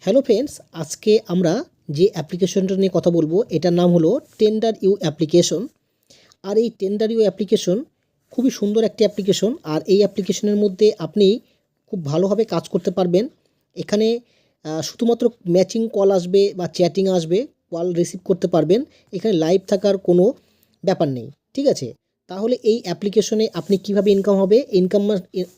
Hello friends, আজকে আমরা যে অ্যাপ্লিকেশনটা নিয়ে কথা বলবো এটার নাম হলো টেন্ডার ইউ অ্যাপ্লিকেশন। আর এই টেন্ডার ইউ অ্যাপ্লিকেশন খুবই সুন্দর একটি অ্যাপ্লিকেশন। আর এই অ্যাপ্লিকেশনের মধ্যে আপনি খুব ভালোভাবে কাজ করতে পারবেন। এখানে শুধুমাত্র ম্যাচিং কল আসবে বা চ্যাটিং আসবে, কল রিসিভ করতে পারবেন। এখানে লাইভ থাকার কোনো ব্যাপার নেই, ঠিক আছে? তাহলে এই অ্যাপ্লিকেশনে আপনি কিভাবে ইনকাম হবে? ইনকাম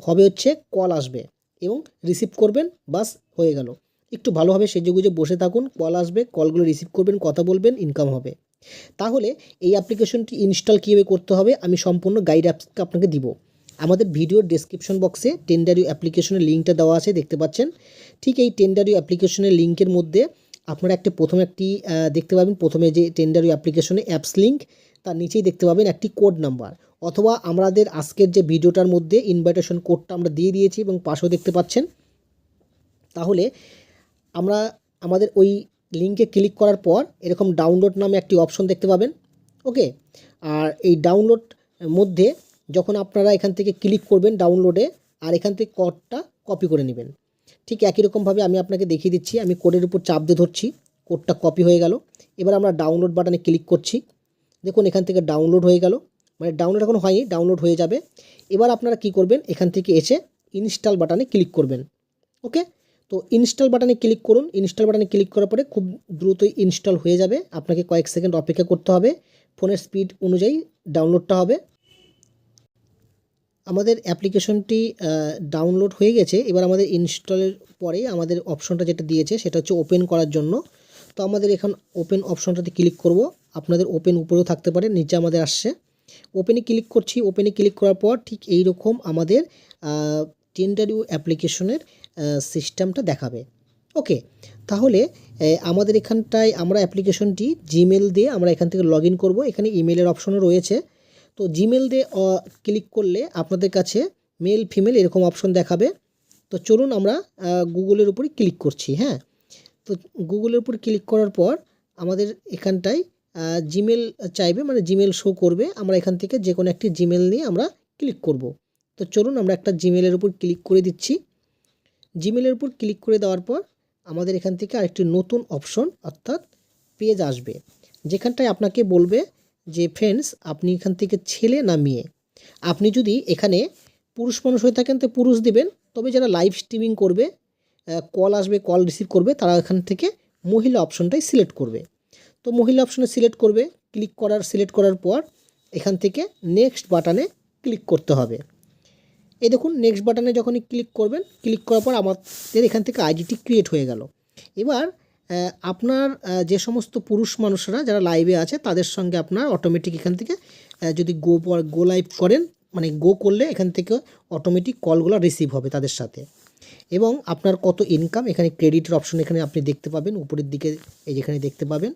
হবে হচ্ছে কল আসবে এবং রিসিভ করবেন, বাস হয়ে গেল। একটু ভালোভাবে সেজেগুজে বসে থাকুন, কল আসবে, কলগুলো রিসিভ করবেন, কথা বলবেন, ইনকাম হবে। তাহলে এই অ্যাপ্লিকেশনটি ইনস্টল কীভাবে করতে হবে আমি সম্পূর্ণ গাইড আপনাকে দিব। আমাদের ভিডিওর ডেসক্রিপশন বক্সে টেন্ডারিও অ্যাপ্লিকেশনের লিঙ্কটা দেওয়া আছে, দেখতে পাচ্ছেন। ঠিক এই টেন্ডারিও অ্যাপ্লিকেশনের লিঙ্কের মধ্যে আপনারা প্রথমে দেখতে পাবেন, প্রথমে যে টেন্ডারিও অ্যাপ্লিকেশনে অ্যাপস লিঙ্ক, তার নিচেই দেখতে পাবেন একটি কোড নাম্বার, অথবা আমাদের আজকের যে ভিডিওটার মধ্যে ইনভাইটেশন কোডটা আমরা দিয়ে দিয়েছি এবং পাশেও দেখতে পাচ্ছেন। তাহলে আমরা আমাদের ওই লিঙ্কে ক্লিক করার পর এরকম ডাউনলোড নামে একটি অপশন দেখতে পাবেন। ওকে, আর এই ডাউনলোড মধ্যে যখন আপনারা এখান থেকে ক্লিক করবেন ডাউনলোডে, আর এখান থেকে কোডটা কপি করে নেবেন। ঠিক একই রকমভাবে আমি আপনাকে দেখিয়ে দিচ্ছি। আমি কোডের উপর চাপ দিয়ে ধরছি, কোডটা কপি হয়ে গেল। এবার আমরা ডাউনলোড বাটনে ক্লিক করছি, দেখুন এখান থেকে ডাউনলোড হয়ে গেল। মানে ডাউনলোড এখন হয়নি, ডাউনলোড হয়ে যাবে। এবার আপনারা কি করবেন, এখান থেকে এসে ইনস্টল বাটনে ক্লিক করবেন। ওকে, তো ইনস্টল বাটনে ক্লিক করুন। ইনস্টল বাটনে ক্লিক করার পরে খুব দ্রুতই ইনস্টল হয়ে যাবে, আপনাকে কয়েক সেকেন্ড অপেক্ষা করতে হবে। ফোনের স্পিড অনুযায়ী ডাউনলোডটা হবে। আমাদের অ্যাপ্লিকেশনটি ডাউনলোড হয়ে গেছে। এবার আমাদের ইনস্টলের পরে আমাদের অপশনটা যেটা দিয়েছে সেটা হচ্ছে ওপেন করার জন্য। তো আমাদের এখন ওপেন অপশনটাতে ক্লিক করব। আপনাদের ওপেন উপরেও থাকতে পারে, নিচে আমাদের আসছে। ওপেনে ক্লিক করছি। ওপেনে ক্লিক করার পর ঠিক এই রকম আমাদের টেন্ডারিও অ্যাপ্লিকেশনের সিস্টেমটা দেখাবে। ওকে, তাহলে আমাদের এখানটায় আমরা অ্যাপ্লিকেশনটি জিমেল দিয়ে আমরা এখান থেকে লগ ইন করবো। এখানে ইমেলের অপশনও রয়েছে। তো জিমেল দিয়ে ক্লিক করলে আপনাদের কাছে মেল ফিমেল এরকম অপশন দেখাবে। তো চলুন আমরা গুগলের উপরে ক্লিক করছি। হ্যাঁ, তো গুগলের উপর ক্লিক করার পর আমাদের এখানটায় জিমেল চাইবে, মানে জিমেল শো করবে। আমরা এখান থেকে যে কোনো একটি জিমেল নিয়ে আমরা ক্লিক করব। তো চলুন আমরা একটা জিমেলের উপর ক্লিক করে দিচ্ছি। জিমেলের উপর ক্লিক করে দেওয়ার পর আমাদের এখান থেকে আরেকটি নতুন অপশন অর্থাৎ পেজ আসবে, যেখানটায় আপনাকে বলবে যে ফ্রেন্ডস আপনি এখান থেকে ছেলে না মেয়ে। আপনি যদি এখানে পুরুষ মানুষ হয়ে থাকেন তো পুরুষ দিবেন, তবে যারা লাইভ স্ট্রিমিং করবে, কল আসবে, কল রিসিভ করবে, তারা এখান থেকে মহিলা অপশনটাই সিলেক্ট করবে। তো মহিলা অপশনে সিলেক্ট করবে। সিলেক্ট করার পর এখান থেকে নেক্সট বাটনে ক্লিক করতে হবে। এই দেখুন নেক্সট বাটনে যখনই ক্লিক করবেন, ক্লিক করার পর আমাদের এখান থেকে আইডিটি ক্রিয়েট হয়ে গেল। এবার আপনার যে সমস্ত পুরুষ মানুষরা যারা লাইভে আছে তাদের সঙ্গে আপনার অটোমেটিক এখান থেকে যদি গো লাইভ করেন, মানে গো করলে এখান থেকে অটোমেটিক কলগুলো রিসিভ হবে তাদের সাথে। এবং আপনার কত ইনকাম, এখানে ক্রেডিটের অপশন এখানে আপনি দেখতে পাবেন উপরের দিকে, এই যেখানে দেখতে পাবেন।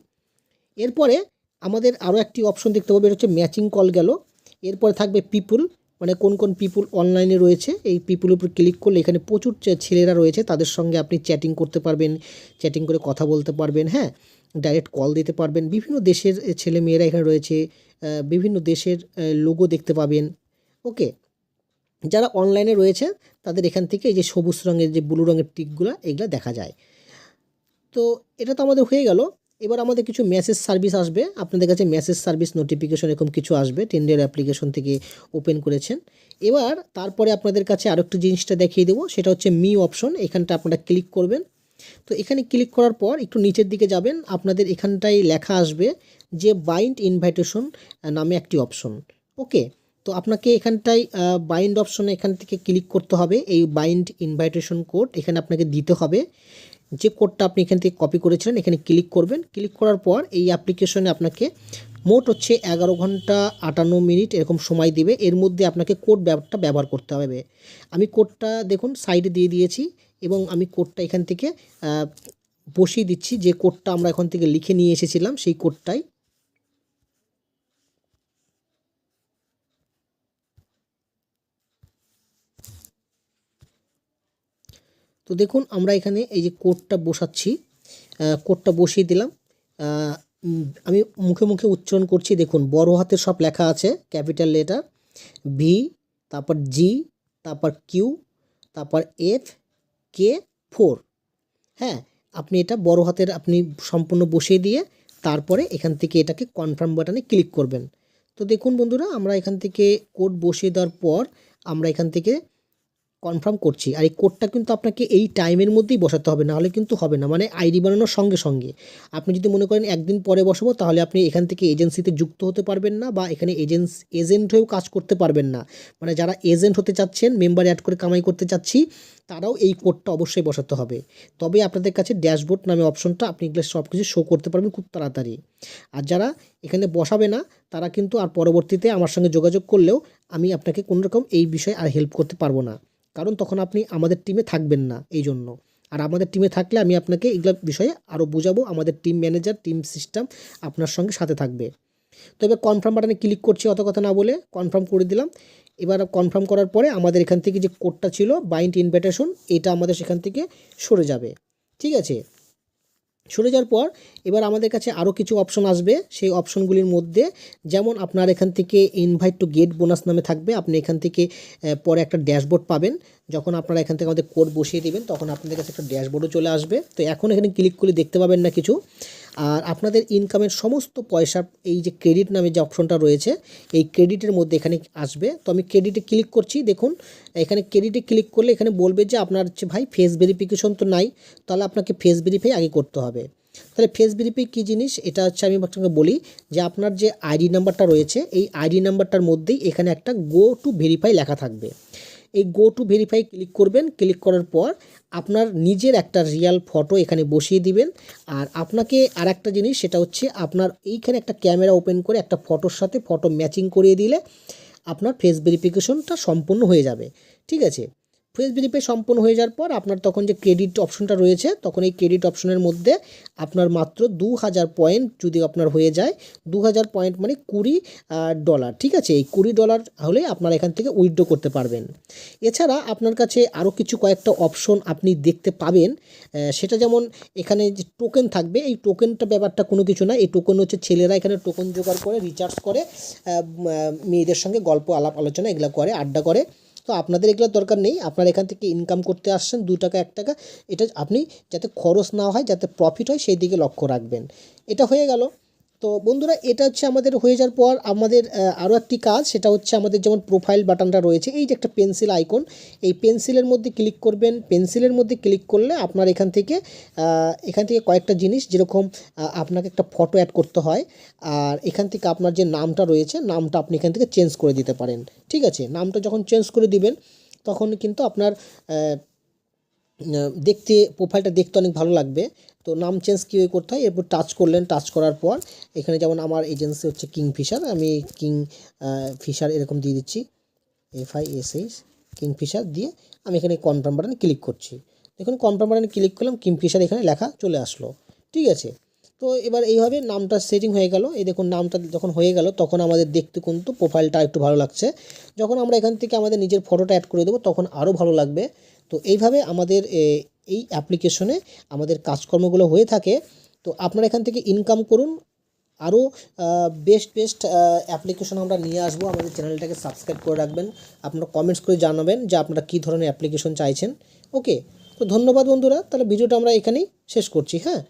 এরপরে আমাদের আরও একটি অপশন দেখতে পাবেন, হচ্ছে ম্যাচিং কল গেল। এরপরে থাকবে পিপুল, মানে কোন কোন পিপুল অনলাইনে রয়েছে। এই পিপুলের উপর ক্লিক করলে এখানে প্রচুর ছেলেরা রয়েছে, তাদের সঙ্গে আপনি চ্যাটিং করতে পারবেন, চ্যাটিং করে কথা বলতে পারবেন। হ্যাঁ, ডাইরেক্ট কল দিতে পারবেন। বিভিন্ন দেশের ছেলে মেয়েরা এখানে রয়েছে, বিভিন্ন দেশের লোগো দেখতে পাবেন। ওকে, যারা অনলাইনে রয়েছে তাদের এখান থেকে এই যে সবুজ রঙের যে ব্লু রঙের টিকগুলো এগুলো দেখা যায়। তো এটা তো আমাদের হয়ে গেল। এবার আমাদের কিছু মেসেজ সার্ভিস আসবে, আপনাদের কাছে মেসেজ সার্ভিস নোটিফিকেশন এরকম কিছু আসবে, টেন্ডার অ্যাপ্লিকেশন থেকে ওপেন করেছেন। এবার তারপরে আপনাদের কাছে আরেকটু জিনিসটা দেখিয়ে দেবো, সেটা হচ্ছে মি অপশন। এখানটা আপনারা ক্লিক করবেন। তো এখানে ক্লিক করার পর একটু নিচের দিকে যাবেন, আপনাদের এখানটায় লেখা আসবে যে বাইন্ড ইনভাইটেশন নামে একটি অপশন। ওকে, তো আপনাকে এখানটায় বাইন্ড অপশনে এখান থেকে ক্লিক করতে হবে। এই বাইন্ড ইনভাইটেশন কোড এখানে আপনাকে দিতে হবে। যে কোডটা আপনি এখান থেকে কপি করেছিলেন এখানে ক্লিক করবেন। ক্লিক করার পর এই অ্যাপ্লিকেশনে আপনাকে মোট হচ্ছে 11 ঘন্টা 58 মিনিট এরকম সময় দিবে। এর মধ্যে আপনাকে কোডটা ব্যবহার করতে হবে। আমি কোডটা দেখুন সাইডে দিয়ে দিয়েছি এবং আমি কোডটা এখান থেকে বসিয়ে দিচ্ছি। যে কোডটা আমরা এখান থেকে লিখে নিয়ে এসেছিলাম সেই কোডটাই। তো দেখুন আমরা এখানে এই যে কোডটা বসাচ্ছি, কোডটা বসিয়ে দিলাম। আমি মুখে মুখে উচ্চারণ করছি। দেখুন বড় হাতের সব লেখা আছে, ক্যাপিটাল লেটার ভি, তারপর জি, তারপর কিউ, তারপর এফ কে 4। হ্যাঁ, আপনি এটা বড় হাতের আপনি সম্পূর্ণ বসিয়ে দিয়ে তারপরে এখান থেকে এটাকে কনফার্ম বাটনে ক্লিক করবেন। তো দেখুন বন্ধুরা, আমরা এখান থেকে কোড বসিয়ে দেওয়ার পর আমরা এখান থেকে কনফার্ম করছি। আর এই কোডটা কিন্তু আপনাকে এই টাইমের মধ্যেই বসাতে হবে, নাহলে কিন্তু হবে না, মানে আইডি বানানোর সঙ্গে সঙ্গে। আপনি যদি মনে করেন একদিন পরে বসাবো, তাহলে আপনি এখান থেকে এজেন্সিতে যুক্ত হতে পারবেন না, বা এখানে এজেন্ট হয়েও কাজ করতে পারবেন না। মানে যারা এজেন্ট হতে চাচ্ছেন, মেম্বার অ্যাড করে কামাই করতে চাচ্ছি, তারাও এই কোডটা অবশ্যই বসাতে হবে। তবে আপনাদের কাছে ড্যাশবোর্ড নামে অপশনটা আপনি এগুলো সব কিছু শো করতে পারবেন খুব তাড়াতাড়ি। আর যারা এখানে বসাবে না, তারা কিন্তু আর পরবর্তীতে আমার সঙ্গে যোগাযোগ করলেও আমি আপনাকে কোনো রকম এই বিষয়ে আর হেল্প করতে পারবো না, কারণ তখন আপনি আমাদের টিমে থাকবেন না এই জন্য। আর আমাদের টিমে থাকলে আমি আপনাকে এগুলো বিষয়ে আরও বোঝাবো, আমাদের টিম ম্যানেজার, টিম সিস্টেম আপনার সঙ্গে সাথে থাকবে। তো এবার কনফার্ম বাটনে ক্লিক করছি, অত কথা না বলে কনফার্ম করে দিলাম। এবার কনফার্ম করার পরে আমাদের এখান থেকে যে কোডটা ছিল বাইন্ড ইনভিটেশন, এটা আমাদের সেখান থেকে সরে যাবে। ঠিক আছে, সরে যাওয়ার পর এবার আমাদের কাছে আরও কিছু অপশন আসবে। সেই অপশনগুলির মধ্যে যেমন আপনার এখান থেকে ইনভাইট টু গেট বোনাস নামে থাকবে। আপনি এখান থেকে পরে একটা ড্যাশবোর্ড পাবেন। যখন আপনারা এখান থেকে আমাদের কোড বসিয়ে দেবেন, তখন আপনাদের কাছে একটা ড্যাশবোর্ডও চলে আসবে। তো এখন এখানে ক্লিক করে দেখতে পাবেন না কিছু। আর আপনাদের ইনকামের সমস্ত পয়সা এই যে ক্রেডিট নামে যে অপশনটা রয়েছে, এই ক্রেডিটের মধ্যে এখানে আসবে। তো আমি ক্রেডিটে ক্লিক করছি। দেখুন এখানে ক্রেডিটে ক্লিক করলে এখানে বলবে যে আপনার হচ্ছে ভাই ফেস ভেরিফিকেশন তো নাই, তাহলে আপনাকে ফেস ভেরিফাই আগে করতে হবে। তাহলে ফেস ভেরিফাই কী জিনিস, এটা হচ্ছে আমি আপনাকে বলি যে আপনার যে আইডি নাম্বারটা রয়েছে, এই আইডি নাম্বারটার মধ্যেই এখানে একটা গো টু ভেরিফাই লেখা থাকবে। এই গো টু ভেরিফাই ক্লিক করবেন। ক্লিক করার পর আপনার নিজের একটা রিয়াল ফটো এখানে বসিয়ে দিবেন। আর আপনাকে আর একটা জিনিস, সেটা হচ্ছে আপনার এইখানে একটা ক্যামেরা ওপেন করে একটা ফটোর সাথে ফটো ম্যাচিং করিয়ে দিলে আপনার ফেস ভেরিফিকেশনটা সম্পূর্ণ হয়ে যাবে। ঠিক আছে, ফেস ভেরিফাই সম্পূর্ণ হয়ে যাওয়ার পর আপনার তখন যে ক্রেডিট অপশনটা রয়েছে, তখন এই ক্রেডিট অপশনের মধ্যে আপনার মাত্র 2000 পয়েন্ট যদি আপনার হয়ে যায়, 2000 পয়েন্ট মানে $20। ঠিক আছে, এই $20 হলে আপনারা এখান থেকে উইথড্র করতে পারবেন। এছাড়া আপনার কাছে আরও কিছু কয়েকটা অপশন আপনি দেখতে পাবেন। সেটা যেমন এখানে যে টোকেন থাকবে, এই টোকেনটা ব্যাপারটা কোনো কিছু না। এই টোকেন হচ্ছে ছেলেরা এখানে টোকেন জোগাড় করে রিচার্জ করে মেয়েদের সঙ্গে গল্প আলাপ আলোচনা এগুলো করে, আড্ডা করে। তো আপনাদের এগুলোর দরকার নেই, আপনারা এখান থেকে ইনকাম করতে আসছেন 2 টাকা 1 টাকা, এটা আপনি যাতে খরচ না হয়, যাতে প্রফিট হয়, সেই দিকে লক্ষ্য রাখবেন। এটা হয়ে গেল। তো বন্ধুরা, এটা হচ্ছে আমাদের হয়ে যাওয়ার পর আমাদের আরও একটি কাজ, সেটা হচ্ছে আমাদের যেমন প্রোফাইল বাটনটা রয়েছে, এই যে একটা পেন্সিল আইকন, এই পেন্সিলের মধ্যে ক্লিক করবেন। পেন্সিলের মধ্যে ক্লিক করলে আপনার এখান থেকে কয়েকটা জিনিস, যেরকম আপনাকে একটা ফটো অ্যাড করতে হয়, আর এখান থেকে আপনার যে নামটা রয়েছে, নামটা আপনি এখান থেকে চেঞ্জ করে দিতে পারেন। ঠিক আছে, নামটা যখন চেঞ্জ করে দিবেন, তখন কিন্তু আপনার দেখতে প্রোফাইলটা দেখতে অনেক ভালো লাগবে। তো নাম চেঞ্জ কীভাবে করতে হয়, এরপর টাচ করলেন। টাচ করার পর এখানে যেমন আমার এজেন্সি হচ্ছে কিংফিশার, আমি ফিশার এরকম দিয়ে দিচ্ছি, FISH কিংফিশার দিয়ে আমি এখানে কনফার্ম বাটনে ক্লিক করছি। দেখুন কনফার্ম বাটনে ক্লিক করলাম, কিংফিশার এখানে লেখা চলে আসলো। ঠিক আছে, তো এবার এইভাবে নামটা সেটিং হয়ে গেল। এই দেখুন নামটা যখন হয়ে গেল, তখন আমাদের দেখতে কিন্তু প্রোফাইলটা একটু ভালো লাগছে। যখন আমরা এখান থেকে আমাদের নিজের ফটোটা অ্যাড করে দেবো, তখন আরও ভালো লাগবে। তো এইভাবে আমাদের এই অ্যাপ্লিকেশনে আমাদের কাজকর্মগুলো হয়ে থাকে। তো আপনারা এখান থেকে ইনকাম করুন। আরও বেস্ট অ্যাপ্লিকেশন আমরা নিয়ে আসবো। আমাদের চ্যানেলটাকে সাবস্ক্রাইব করে রাখবেন। আপনারা কমেন্টস করে জানাবেন যে আপনারা কী ধরনের অ্যাপ্লিকেশন চাইছেন। ওকে, তো ধন্যবাদ বন্ধুরা, তাহলে ভিডিওটা আমরা এখানেই শেষ করছি। হ্যাঁ।